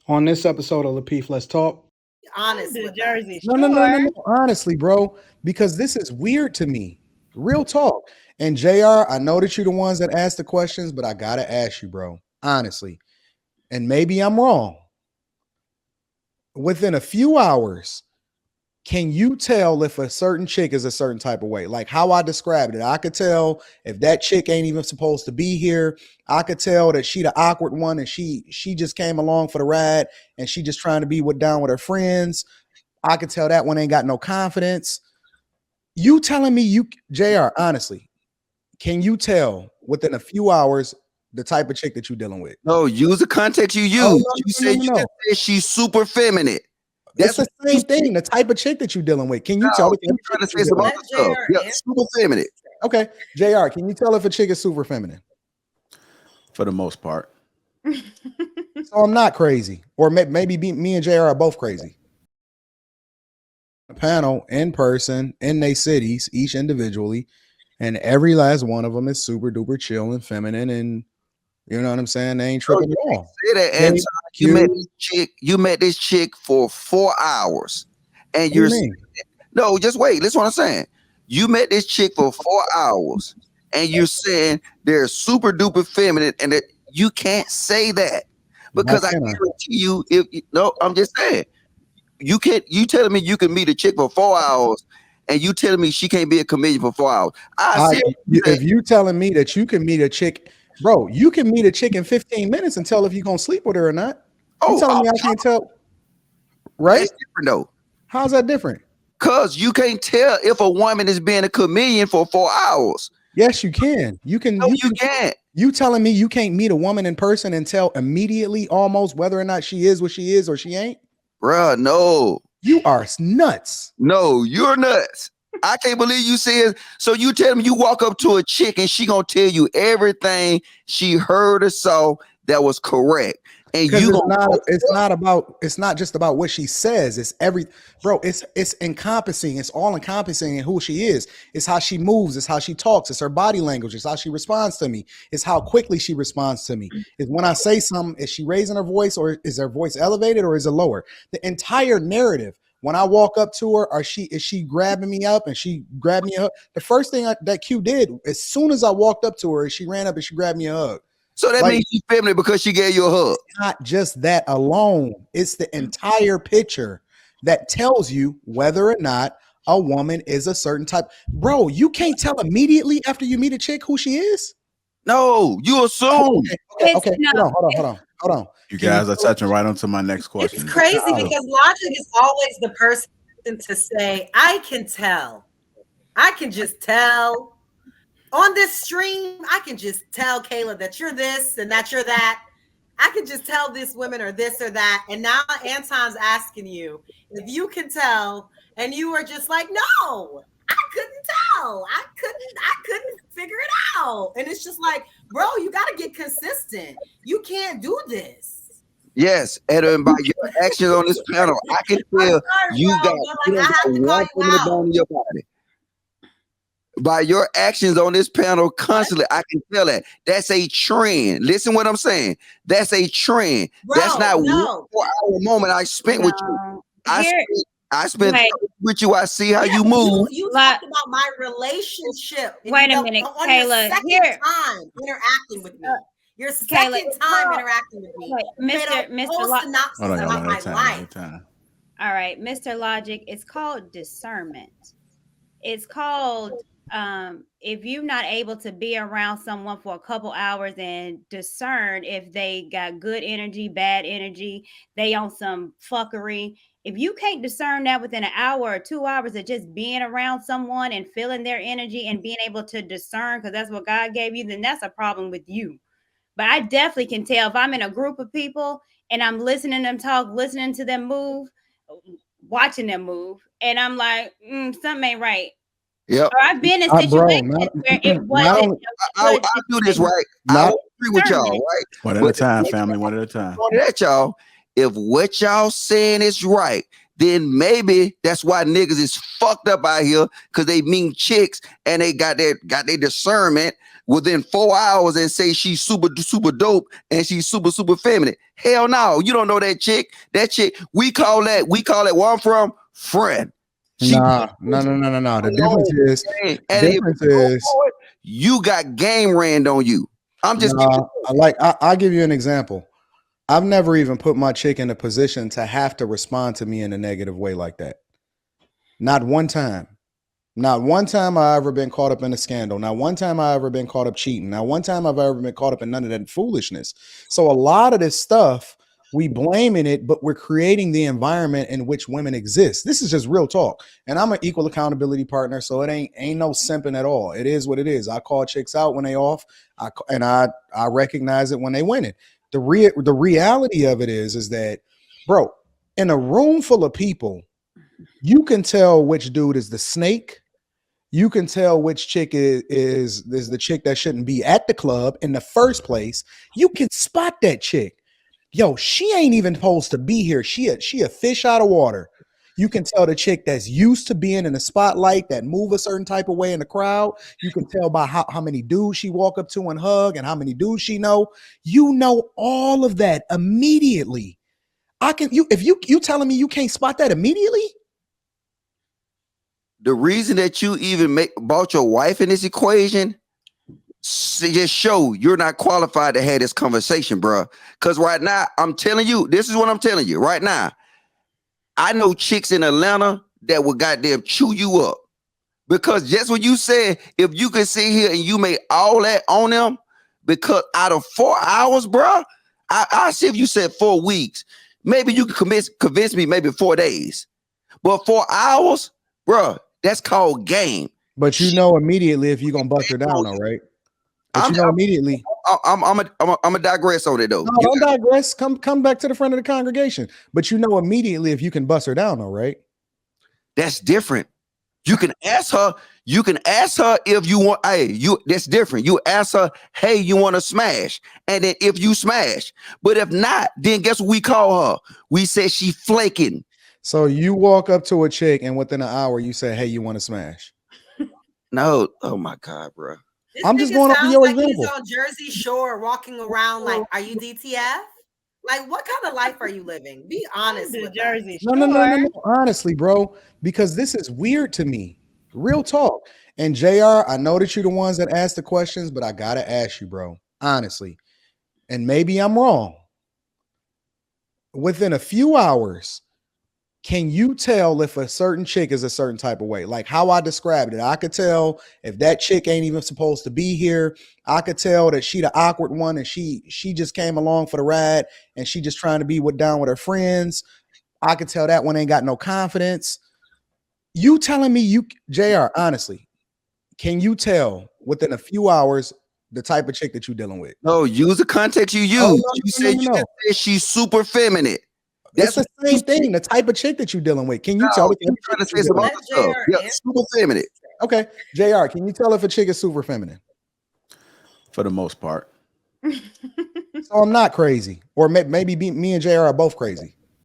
On this episode of Lapeef, Let's Talk. Honest with Jersey. No. Honestly, bro, because this is weird to me. Real talk. And JR, I know that you're the ones that ask the questions, but I gotta ask you, bro. Honestly. And maybe I'm wrong. Within a few hours, can you tell if a certain chick is a certain type of way? Like how I described it. I could tell if that chick ain't even supposed to be here. I could tell that she the awkward one and she just came along for the ride and she just trying to be down with her friends. I could tell that one ain't got no confidence. You telling me JR, honestly, can you tell within a few hours the type of chick that you're dealing with? No, use the context you use. You said she's super feminine. That's the same thing. The type of chick that you're dealing with. Can you tell? You're trying to say some other stuff. Yeah, super feminine. Okay, JR, can you tell if a chick is super feminine? For the most part. So I'm not crazy, or maybe me and JR are both crazy. A panel in person in their cities, each individually, and every last one of them is super duper chill and feminine, and you know what I'm saying? They ain't tripping at all. Say that, Anton. You met this chick for 4 hours, and you're no. Just wait. Listen, what I'm saying. You met this chick for 4 hours, and you're saying they're super duper feminine, and that you can't say that because I guarantee you, I'm just saying. You can't. You telling me you can meet a chick for 4 hours, and you telling me she can't be a comedian for 4 hours? If you telling me that you can meet a chick, bro, you can meet a chick in 15 minutes and tell if you're gonna sleep with her or not. You telling me I can't tell? Right? It's different though. How's that different? Cause you can't tell if a woman is being a comedian for 4 hours. Yes, you can. You can. No, you can't. You telling me you can't meet a woman in person and tell immediately almost whether or not she is what she is or she ain't? Bruh, no. You are nuts. No, you're nuts. I can't believe you said. So you tell me you walk up to a chick and she gonna tell you everything she heard or saw that was correct. And you it's not just about what she says. It's it's encompassing. It's all encompassing in who she is. It's how she moves. It's how she talks. It's her body language. It's how she responds to me. It's how quickly she responds to me. It's when I say something, is she raising her voice or is her voice elevated or is it lower? The entire narrative. When I walk up to her, is she grabbing me up and she grabbed me a hug? The first thing that Q did, as soon as I walked up to her, she ran up and she grabbed me a hug. So that means she's feminine because she gave you a hug. Not just that alone. It's the entire picture that tells you whether or not a woman is a certain type. Bro, you can't tell immediately after you meet a chick who she is? No, you assume. Okay. Hold on. You guys are touching right onto my next question. It's crazy because logic is always the person to say, I can tell. I can just tell. On this stream, I can just tell Kayla that you're this and that you're that. I can just tell these women are this or that. And now Anton's asking you if you can tell, and you are just like, no, I couldn't tell. I couldn't figure it out. And it's just like, bro, you got to get consistent. You can't do this. Yes, and by your actions on this panel, I can tell you got one bone in your body. By your actions on this panel constantly, I can tell that. That's a trend. Listen what I'm saying. That's a trend. Bro, that's not 1 4 hour moment I spent with you. I spent with you. I see how you move. You talked about my relationship. Wait a minute, Kayla. Time interacting with me. Your second time interacting with me. Mr. Logic. All right, Mr. Logic. It's called discernment. It's called if you're not able to be around someone for a couple hours and discern if they got good energy, bad energy, they on some fuckery. If you can't discern that within an hour or 2 hours of just being around someone and feeling their energy and being able to discern, because that's what God gave you, then that's a problem with you. But I definitely can tell if I'm in a group of people and I'm listening to them talk, listening to them move, watching them move, and I'm like, something ain't right. Yep. Or I've been in situations where it wasn't. I do this right. I agree with y'all, right? One at a time, family. One at a time. That y'all. If what y'all saying is right, then maybe that's why niggas is fucked up out here because they mean chicks and they got their discernment within 4 hours and say she's super dope and she's super feminine. Hell no, you don't know that chick. That chick, we call it where I'm from, friend. No. The difference is you got game ran on you. I'm just I'll give you an example. I've never even put my chick in a position to have to respond to me in a negative way like that. Not one time. Not one time I ever been caught up in a scandal. Not one time I ever been caught up cheating. Not one time I've ever been caught up in none of that foolishness. So a lot of this stuff, we blaming it, but we're creating the environment in which women exist. This is just real talk. And I'm an equal accountability partner, so it ain't no simping at all. It is what it is. I call chicks out when they off, I recognize it when they win it. The reality of it is that, bro, in a room full of people, you can tell which dude is the snake. You can tell which chick is the chick that shouldn't be at the club in the first place. You can spot that chick. Yo, she ain't even supposed to be here. She a fish out of water. You can tell the chick that's used to being in the spotlight, that move a certain type of way in the crowd. You can tell by how many dudes she walk up to and hug and how many dudes she know. You know all of that immediately. If you telling me you can't spot that immediately? The reason that you even brought your wife in this equation just show you're not qualified to have this conversation, bro. Because right now, I'm telling you, this is what I'm telling you right now. I know chicks in Atlanta that will goddamn chew you up. Because just what you said, if you can sit here and you make all that on them, because out of 4 hours, bro, I see if you said 4 weeks, maybe you can convince me maybe 4 days. But 4 hours, bro, that's called game. But you know immediately if you're gonna bust her down, though, right? But immediately. I'm gonna digress on it though. No, don't digress. Come back to the front of the congregation. But you know immediately if you can bust her down, though, right? That's different. You can ask her. You can ask her if you want. That's different. You ask her, hey, you want to smash? And then if you smash, but if not, then guess what we call her? We say she flaking. So you walk up to a chick and within an hour you say, hey, you want to smash? No. Oh my God, bro. I'm just going off of your example. He's on Jersey Shore walking around like, are you DTF? Like, what kind of life are you living? Be honest with Jersey. No. Honestly, bro, because this is weird to me. Real talk. And JR, I know that you're the ones that ask the questions, but I gotta ask you, bro, honestly. And maybe I'm wrong. Within a few hours, can you tell if a certain chick is a certain type of way? Like how I described it. I could tell if that chick ain't even supposed to be here. I could tell that she the awkward one and she just came along for the ride and she just trying to be down with her friends. I could tell that one ain't got no confidence. You telling me JR, honestly, can you tell within a few hours the type of chick that you're dealing with? No, use the context you use. You said she's super feminine. That's the same thing. The type of chick that you're dealing with. Can you tell? Trying to say some other stuff. Yeah, super feminine. Okay, JR, can you tell if a chick is super feminine? For the most part. So I'm not crazy, or maybe me and JR are both crazy.